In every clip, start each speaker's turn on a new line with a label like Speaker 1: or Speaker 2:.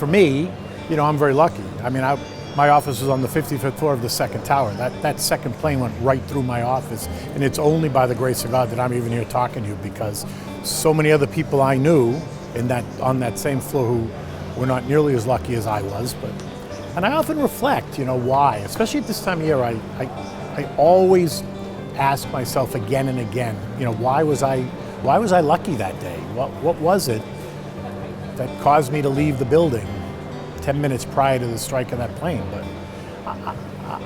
Speaker 1: for me, I'm very lucky. I mean, my office was on the 55th floor of the second tower. That second plane went right through my office, and it's only by the grace of God that I'm even here talking to you, because so many other people I knew on that same floor who were not nearly as lucky as I was. And I often reflect, why, especially at this time of year. I always ask myself again and again, why was I lucky that day? What was it that caused me to leave the building 10 minutes prior to the strike of that plane? But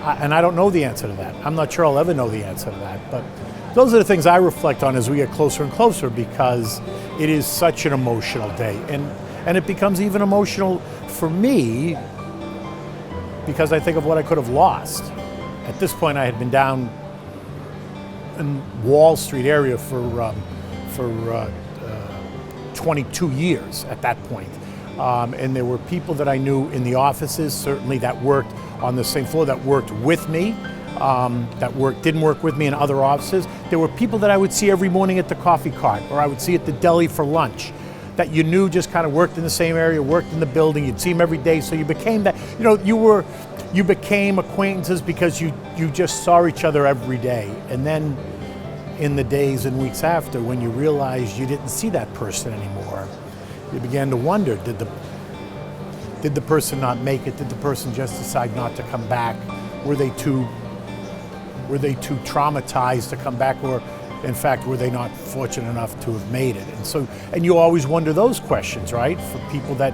Speaker 1: I don't know the answer to that. I'm not sure I'll ever know the answer to that. But those are the things I reflect on as we get closer and closer, because it is such an emotional day. And it becomes even emotional for me because I think of what I could have lost. At this point, I had been down in Wall Street area for 22 years at that point. And there were people that I knew in the offices, certainly, that worked on the same floor, that worked with me, didn't work with me in other offices. There were people that I would see every morning at the coffee cart, or I would see at the deli for lunch, that you knew just kind of worked in the same area, worked in the building. You'd see them every day, so you became that. You became acquaintances because you just saw each other every day. And then in the days and weeks after, when you realized you didn't see that person anymore, you began to wonder, did the person not make it? Did the person just decide not to come back? Were they too traumatized to come back, or in fact, were they not fortunate enough to have made it? And you always wonder those questions, right? For people that,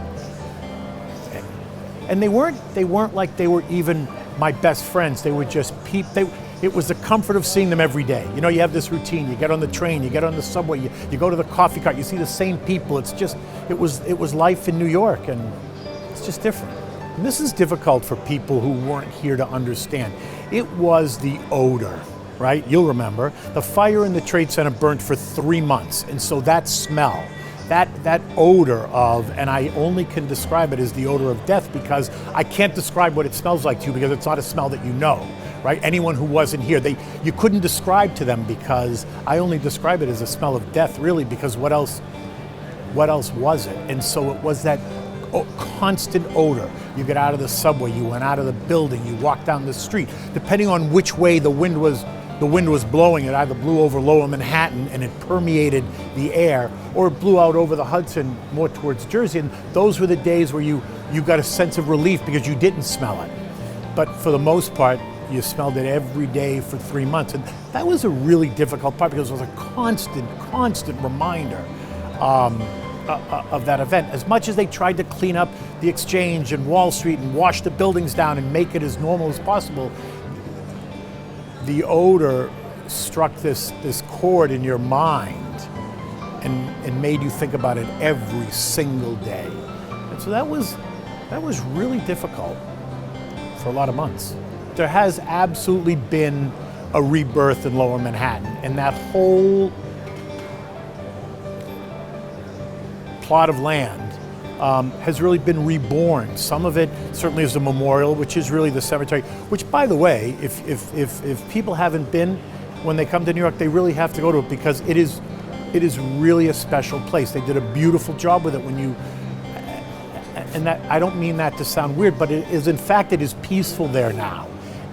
Speaker 1: and they weren't like they were even my best friends. They were just people. It was the comfort of seeing them every day. You have this routine. You get on the train, you get on the subway, you go to the coffee cart, you see the same people. It was life in New York, and it's just different. And this is difficult for people who weren't here to understand. It was the odor, right? You'll remember. The fire in the Trade Center burned for 3 months, and so that smell, that odor of, and I only can describe it as the odor of death, because I can't describe what it smells like to you, because it's not a smell that you know. Right? Anyone who wasn't here, you couldn't describe to them, because I only describe it as a smell of death, really, because what else was it? And so it was that constant odor. You get out of the subway, you went out of the building, you walked down the street. Depending on which way the wind was blowing, it either blew over Lower Manhattan and it permeated the air, or it blew out over the Hudson more towards Jersey. And those were the days where you got a sense of relief because you didn't smell it. But for the most part, you smelled it every day for 3 months. And that was a really difficult part, because it was a constant reminder of that event. As much as they tried to clean up the Exchange and Wall Street and wash the buildings down and make it as normal as possible, the odor struck this chord in your mind and made you think about it every single day. And so that was really difficult for a lot of months. There has absolutely been a rebirth in Lower Manhattan, and that whole plot of land has really been reborn. Some of it certainly is a memorial, which is really the cemetery, which, by the way, if people haven't been, when they come to New York, they really have to go to it, because it is really a special place. They did a beautiful job with it. And that, I don't mean that to sound weird, but it is peaceful there now.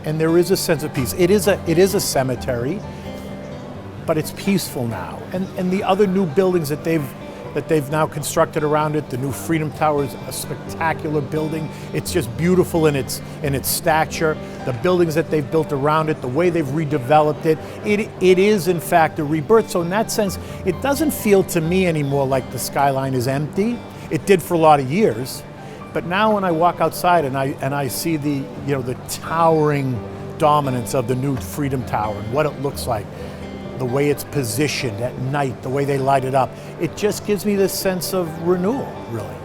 Speaker 1: And there is a sense of peace. It is a cemetery, but it's peaceful now. And the other new buildings that they've now constructed around it, the new Freedom Tower is a spectacular building. It's just beautiful in its stature. The buildings that they've built around it, the way they've redeveloped it, it is in fact a rebirth. So in that sense, it doesn't feel to me anymore like the skyline is empty. It did for a lot of years. But now when I walk outside and I see the towering dominance of the new Freedom Tower and what it looks like, the way it's positioned at night, the way they light it up, it just gives me this sense of renewal, really.